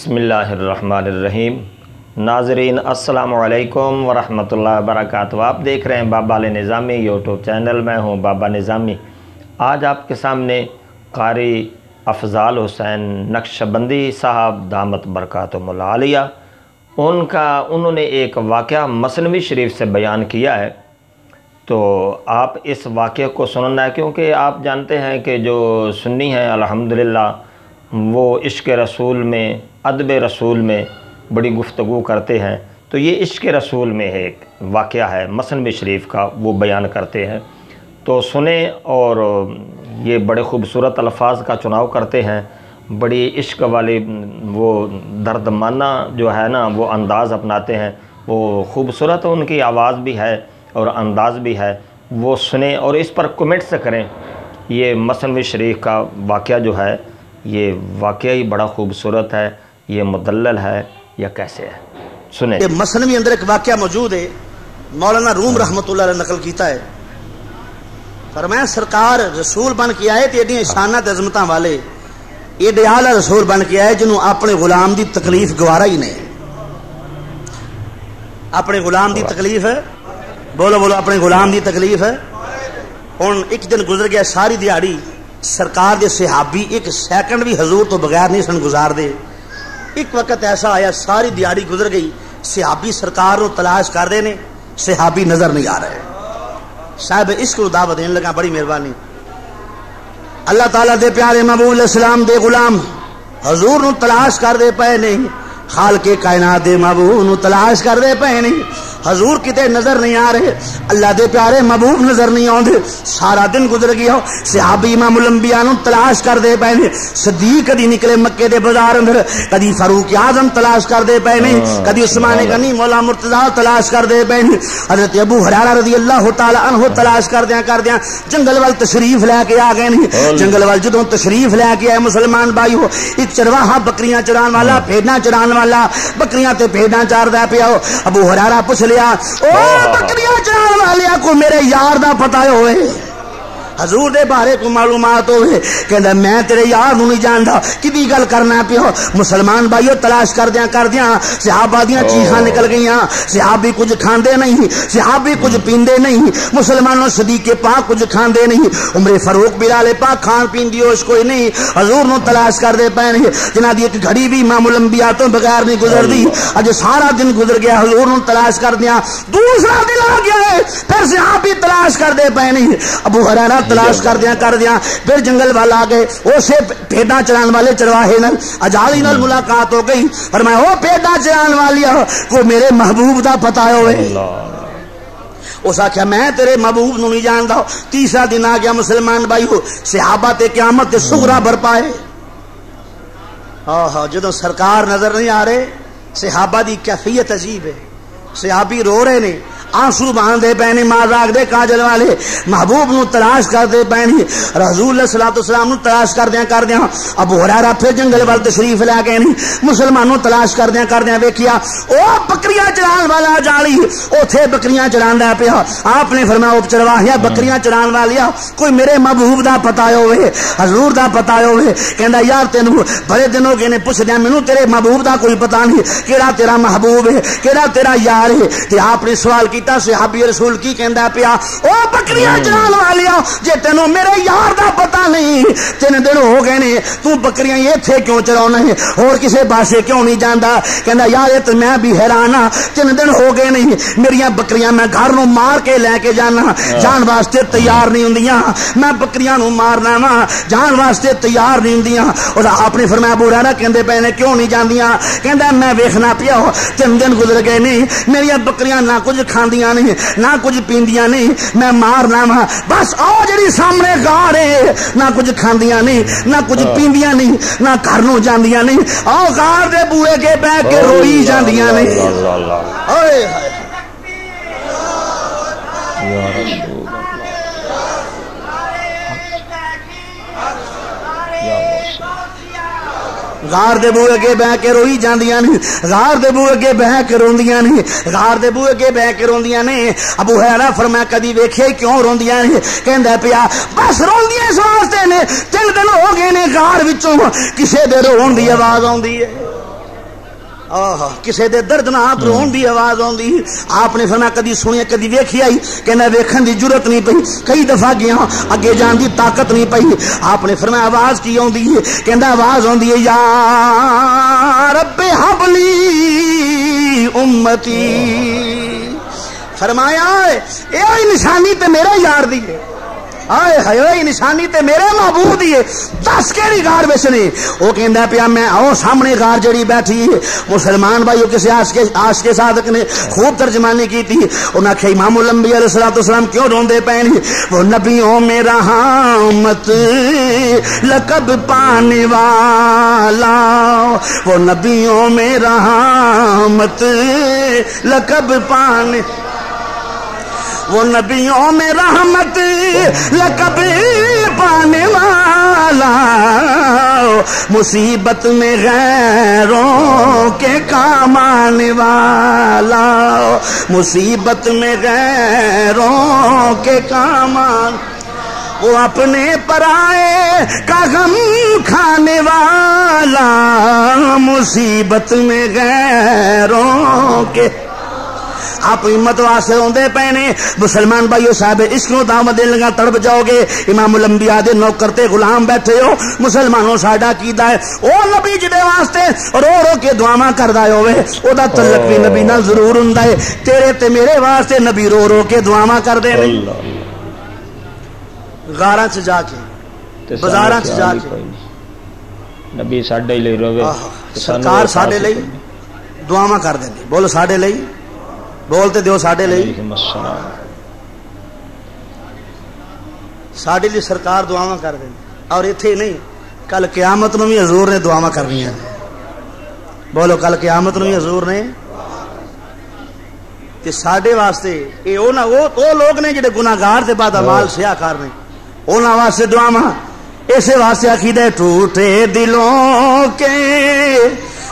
बिस्मिल्लाहिर्रहमानिर्रहीम। नाज़रीन अस्सलामु अलैकुम वरहमतुल्लाहि वबरकातुहू। आप देख रहे हैं बाबा निज़ामी यूट्यूब चैनल। मैं हूं बाबा निज़ामी। आज आपके सामने क़ारी अफ़ज़ाल हुसैन नक्शबंदी साहब दामत बरकातुहुमुल आलिया उन्होंने एक वाक़या मसनवी शरीफ से बयान किया है, तो आप इस वाक़े को सुनना है, क्योंकि आप जानते हैं कि जो सुन्नी हैं अल्हम्दुलिल्लाह वो इश्क़ रसूल में, अदब रसूल में बड़ी गुफ्तगू करते हैं। तो ये इश्क़ रसूल में है, एक वाक़या है मसनवी शरीफ का, वो बयान करते हैं। तो सुने, और ये बड़े ख़ूबसूरत अल्फाज का चुनाव करते हैं, बड़ी इश्क वाली वो दर्दमाना जो है ना वो अंदाज़ अपनाते हैं। वो ख़ूबसूरत उनकी आवाज़ भी है और अंदाज़ भी है। वो सुने और इस पर कमेंट्स करें। ये मसनवी शरीफ का वाक़या जो है ये वाक़या ही बड़ा खूबसूरत है, ये मुदल्लल है या कैसे है, सुने। ये मसनवी अंदर एक वाक़या मौजूद है, मौलाना रूम रहमतुल्लाह अलैह नकल कीता है। फरमाया सरकार रसूल बन के आए तो एडियां शानात अज़मतां वाले एडे आला रसूल बन के आए जिन्हों अपने गुलाम की तकलीफ गवारा ही नहीं। अपने गुलाम की तकलीफ है, बोलो बोलो, अपने गुलाम की तकलीफ है। हुण एक दिन गुजर गया, सारी दिहाड़ी सरकार दे सहाबी एक सैकंड भी हजूर तो बगैर नहीं सन गुजार दे। एक वक्त ऐसा आया, सारी दिहाड़ी गुजर गई, सहाबी सरकार को तलाश कर रहे ने, सहाबी नजर नहीं आ रहे। साहब इश्क को दावत देने लगा, बड़ी मेहरबानी। अल्लाह ताला दे प्यारे महबूब इस्लाम दे गुलाम हजूर नु तलाश कर दे पे नहीं, खाल के कायनात दे महबूब नु तलाश कर दे पे नहीं। हजूर किते नजर नहीं आ रहे, अल्लाह दे प्यारे महबूब नजर नहीं आते। सारा दिन गुजर गया, सहाबी इमामुल अंबिया नु तलाश कर दे पे ने। सदीक कदी निकले मक्के दे बाजार अंदर, कदी फारूक आजम तलाश कर दे पे ने, कदी उस्मान गनी मौला मुर्तजा तलाश कर दे पे ने। हजरत अबू हुरैरा रज़ियल्लाहु तआला अन्हु तलाश कर दिया जंगल वाल तशरीफ लैके आ गए ने। जंगल वाल जदों तशरीफ लैके आए मुसलमान भाईओ, एक चरवाहा बकरियां चरान वाला, भेड़ां चरान वाला, बकरियां ते भेड़ां चारदा पिया। अबू हुरैरा पूछ लिया, ओ बकरियां चराने वाले को मेरे यार दा पता होए, हजूर दे बारे को मालूमात होवे। कहंदा मैं तेरे यार नूं नहीं जानदा, किदी गल करना पियो। मुसलमान भाईओ तलाश कर दिया सहाबा दियां चीखां निकल गईयां। सहाबी कुछ खांदे नहीं, सहाबी कुछ पींदे नहीं, मुसलमानों सदीके पाक कुछ खांदे नहीं, उमरे फारूक बिलाल पाक खान पीन दी होश कोई नहीं। हजूर नूं तलाश कर दे पैन, जिन्हां दी एक घड़ी भी इमामुल अंबिया तो बगैर नहीं गुजरदी। अज सारा दिन गुजर गया, हजूर नूं तलाश कर दिया, दूसरा दिन आ गया है, फिर सहाबी तलाश कर दे पैन। अबू हुरैरा तलाश कर दिया फिर जंगल वाला आ गए। उसे भेड़ा चराने वाले चरवाहे नाल अजाली नाल मुलाकात हो गई। फरमाया ओ भेड़ा चराने वालिया को मेरे महबूब दा पता होवे। उस आख्या मैं तेरे महबूब नूं नहीं जानदा। तीसरा दिन आ गया, मुसलमान भाई हो सहाबा ते क़यामत ते सुगरा बरपाए। हाँ जदों सरकार नजर नहीं आ रहे, सहाबा दी कैफियत अजीब है। सहाबी रो रहे ने, आंसू बहांदे पैने, माजाक दे काजल वाले महबूब नु तलाश करते पैने, रसूल सल्लल्लाहु अलैहि वसल्लम नु तलाश कर दिया। अबू हुरैरा फिर जंगल वाल तशरीफ लै गए ने। मुसलमानों तलाश कर दिया वेखिया ओ बकरियां चरान वाला जाली उथे बकरियां चरांदा पिया। आपने फरमाया ओ चरवाहिया बकरियां चरान वालिया कोई मेरे महबूब दा पता होवे, हजूर दा पता होवे। कहंदा यार तेनू बड़े दिन हो गए ने पुछदे, मैनू तेरे महबूब दा कोई पता नहीं, केड़ा तेरा महबूब है, केड़ा तेरा यार है। ते आपने सवाल सहाबी रसूल की कहंदा पिया, ओ बकरियां चरान वालिया जे तेनों मेरे यार दा पता नहीं, 3 दिन हो गए ने तू बकरियां इत्थे क्यों चराउना है, और किसे पासे क्यों नहीं जांदा। कहंदा यार ये तो मैं भी हैरान हां, 3 दिन हो गए नहीं मेरियां बकरियां मैं घर नूं मार के लेके जाना, जान वास्ते तैयार नहीं हुंदियां। मैं बकरियां नूं मारना वा, जान वास्ते तैयार नहीं हुंदियां। और आपने फरमाया अबू हुरैरा कहंदे पे ने क्यों नहीं जांदियां। कहंदा मैं वेखना पिया 3 दिन गुजर गए ने, मेरियां बकरियां ना कुछ खांदियां नहीं, ना कुछ पींदियां नहीं, मैं मारना वा बस। आओ जी सामने गाड़ है, ना कुछ खांदियां नहीं, ना कुछ पींदियां नहीं, ना घर नूं जांदियां नहीं, आओ गाड़ दे बूहे के बह के रोई जांदियां नहीं। ओए गार दे बूहे अगे बह के रोई जांदियां ने, गार दे बूहे अगे बह के रोंदियां ने, गार दे बूहे अगे बह के रोंदियां ने। अबू हुरैरा फरमाया कदी वेखे क्यों रोंदियां ने। कहंदा पिया बस रोंदियां इस वास्ते ने 3 दिन हो गए ने गार विचों किसे दे रोण दी आवाज आउंदी है। کسی دے درد نہ آپ رون دی آواز آندی. آپ نے فرمایا کدی سنیا کدی ویکھی آئی کہنا ویکھن دی ضرورت نہیں پئی, کئی دفعہ گیا اگے جان دی طاقت نہیں پئی. آپ نے فرمایا آواز کی آندی ہے؟ کہندا آواز آندی ہے یا رب حبلی امتی. فرمایا اے نشانی تے میرے یار دی ہے, آئے ہائے نشانی تے میرے محبوب دی ہے. دس کیڑی غار وچ نے؟ وہ کہندا پیا میں او سامنے غار جڑی بیٹھی ہے. مسلمان بھائیو کسی عاشق صادق نے خوب ترجمانی کی تھی. انہاں کہ امام الانبیاء علیہ الصلوۃ والسلام کیوں روندے پے نے؟ وہ نبیوں میں رحمت لقب پانے والا, وہ نبیوں میں رحمت لقب پانے, وہ نبیوں میں رحمت لقب پانے والا, مصیبت میں غیروں کے کام آنے والا, مصیبت میں غیروں کے کام آنے, وہ اپنے پرائے کا غم کھانے والا, مصیبت میں غیروں کے. آپ ہمت واسطے روندے پے نے. مسلمان بھائیو صاحب عشق نو دعوت دین لگا تڑپ جاؤ گے. امام الانبیاء دے نوکر تے غلام بیٹھے ہو. مسلمانوں ساڈا کیدا ہے او نبی جدے واسطے رو رو کے دعاواں کردا ہوے او دا تعلق بھی نبی نال ضرور ہوندا ہے. تیرے تے میرے واسطے نبی رو رو کے دعاواں کردے نے. غاراں چ جا کے بازاراں چ جا کے نبی ساڈے لئی روے, سرکار ساڈے لئی دعاواں کردے نے. بولو ساڈے لئی, بولتے دیو ساڈے لئی, ساڈے لئی سرکار دعاواں کر دیں. اور ایتھے نہیں, کل قیامت نو بھی حضور نے دعاواں کرنیاں. بولو کل قیامت نو بھی حضور نے. تے ساڈے واسطے اے او لوگ نے جڑے گناہگار تے بعد اعمال سیاہ کر نے, انہاں واسطے دعاواں. اسے واسطے عقیدہ ٹوٹے دلوں کے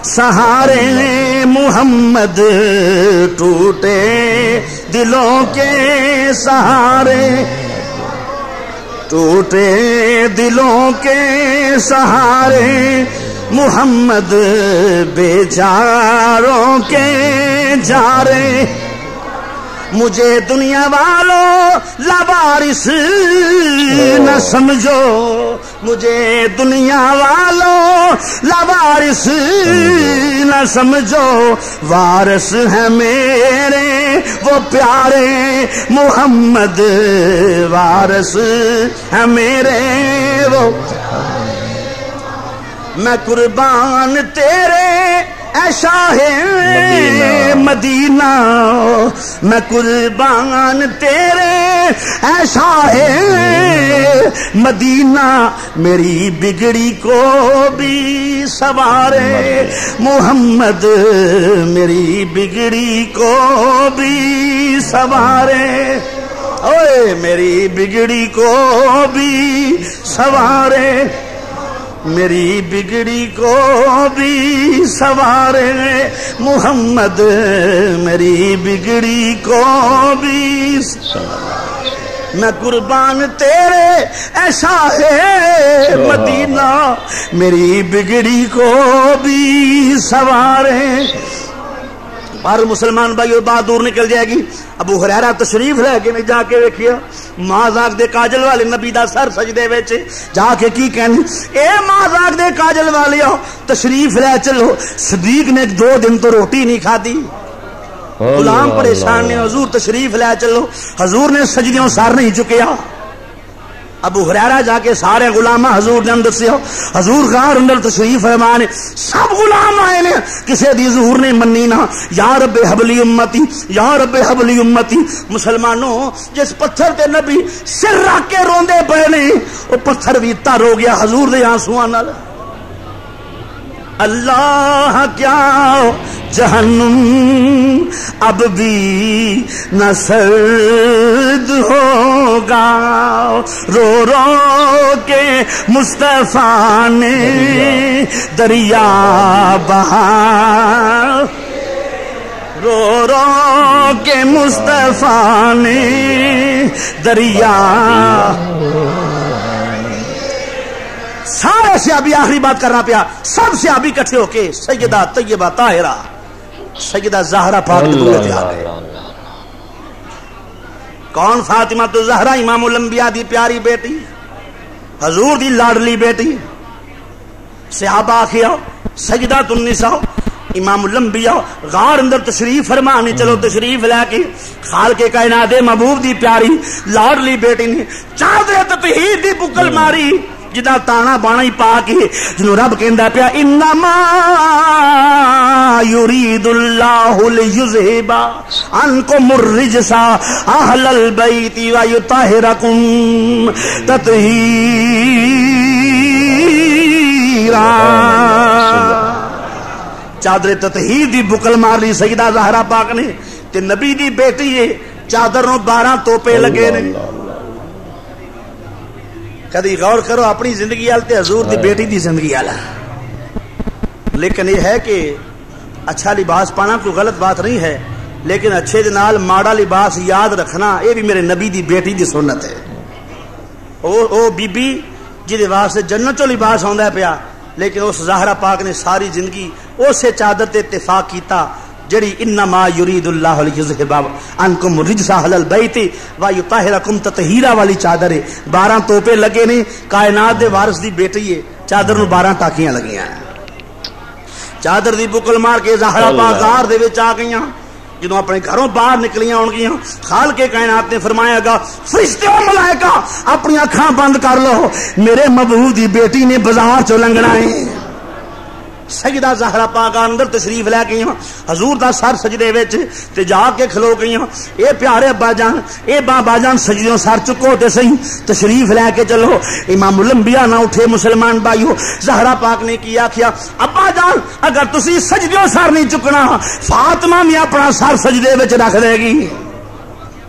سہارے محمد, ٹوٹے دلوں کے سہارے, ٹوٹے دلوں کے سہارے محمد, بیچاروں کے جارے. مجھے دنیا والوں لوارث نہ سمجھو, مجھے دنیا والوں لوارث نہ سمجھو, وارث ہیں میرے وہ پیارے محمد, وارث ہیں میرے وہ. میں قربان تیرے اے شاہ مدینہ, میں قربان تیرے اے شاہ مدینہ, میری بگڑی کو بھی سوارے محمد, میری بگڑی کو بھی سوارے, اوے میری بگڑی کو بھی سوارے, میری بگڑی کو بھی سوارے محمد, میری بگڑی کو بھی. میں قربان تیرے اے شاہ مدینہ, میری بگڑی کو بھی سوارے. پر مسلمان بھائیو بات دور نکل جائے گی. ابو ہریرہ تشریف لے کے جا کے ویکھیا مازاق دے کاجل والے نبی دا سر سجدے وچ جا کے کی کہنے, اے مازاق دے کاجل والیو تشریف لے چلو. صدیق نے 2 دن تو روٹی نہیں کھادی, غلام پریشان نے, حضور تشریف لے چلو. حضور نے سجدیوں سر نہیں چکیا. ابو ہریرہ جا کے سارے غلام حضور نے اندر سے حضور غار اندر تشریف فرما نے, سب غلام آئے نے, کسی دی حضور نے منی نہ. یا رب حبلی امتی, یا رب حبلی امتی. مسلمانوں جس پتھر تے نبی سر رکھ کے روندے پے نے وہ پتھر بھی تر ہو گیا حضور دے آنسواں نال. اللہ کیا جہنم اب بھی نہ سرد ہوگا, رو رو کے مصطفیٰ نے دریا بہا, رو رو کے مصطفیٰ نے دریا. سارے صحابی آخری بات کرنا پیا سب صحابی کٹھے ہو کے سیدہ طیبہ طاہرہ سیدہ زہرا پاک کی دولت آ گئے. کون؟ فاطمہ تو زہرا امام الانبیاء دی پیاری بیٹی حضور دی لاڈلی بیٹی. صحابہ آخیا سجدہ النساء امام الانبیاء غار اندر تشریف فرمانی. چلو تشریف لے کے خالق کائنات محبوب دی پیاری لاڈلی بیٹی نے چادر تطہیر دی بکل ماری جدا تانا بانا ہی پا کے جنوں رب کہندا پیا انما یرید اللہ لیذھب عنکم الرجس اہل البیت ویطہرکم تطہیرا. چادر تطہیر دی بکل مار لی سیدہ زہرا پاک نے تے نبی دی بیٹی ہے چادر نو 12 توپے لگے نے. کدی غور کرو اپنی زندگی آل تے حضور دی بیٹی دی زندگی آل. لیکن یہ ہے کہ اچھا لباس پانا کوئی غلط بات نہیں ہے لیکن اچھے دے نال ماڑا لباس یاد رکھنا یہ بھی میرے نبی دی بیٹی دی سنت ہے. او بی بی جدے واسطے جنت چو لباس ہوندا ہے پیا لیکن اس زہرا پاک نے ساری زندگی اسے چادر تے اتفاق کیتا جڑی انما یرید اللہ لیذھب عنکم الرجس اہل البیت ویطہرکم تطہیرا والی چادر ہے. 12 توپے لگے نے کائنات دے وارث دی بیٹی ہے چادر نو 12 ٹاکیاں لگیاں. چادر دی بکل مار کے زہرا پاک غار دے وچ آ گئیاں. جدوں اپنے گھروں باہر نکلیاں ہون گیاں خالق کائنات نے فرمایا گا فرشتے و ملائکہ اپنی اکھاں بند کر لو میرے محبوب دی بیٹی نے بازار چوں لنگنا ہے. سجدہ زہرا پاک اندر تشریف لے گئی حضور دا سر سجدے وچ تے جا کے کھلو گئی. اے پیارے ابا جان اے بابا جان سجدوں سر چکو تے صحیح تشریف لے کے چلو. امام الانبیاء نہ اٹھے مسلمان بھائیو. زہرا پاک نے کیا کیا ابا جان اگر تسی سجدوں سر نہیں چکنا فاطمہ بھی اپنا سر سجدے وچ رکھ دے گی.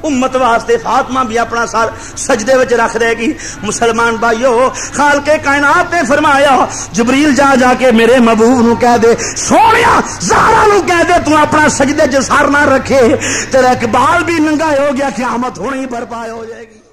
امت واسطے فاطمہ بھی اپنا سر سجدے وچ رکھ دے گی. مسلمان بھائیو خالق کائنات نے فرمایا جبریل جا جا کے میرے محبوب نو کہہ دے سونیا زہرا نو کہہ دے تو اپنا سجدے چ سر نہ رکھے تیرا اقبال بھی ننگا ہو گیا قیامت ہونی برپا ہو جائے گی.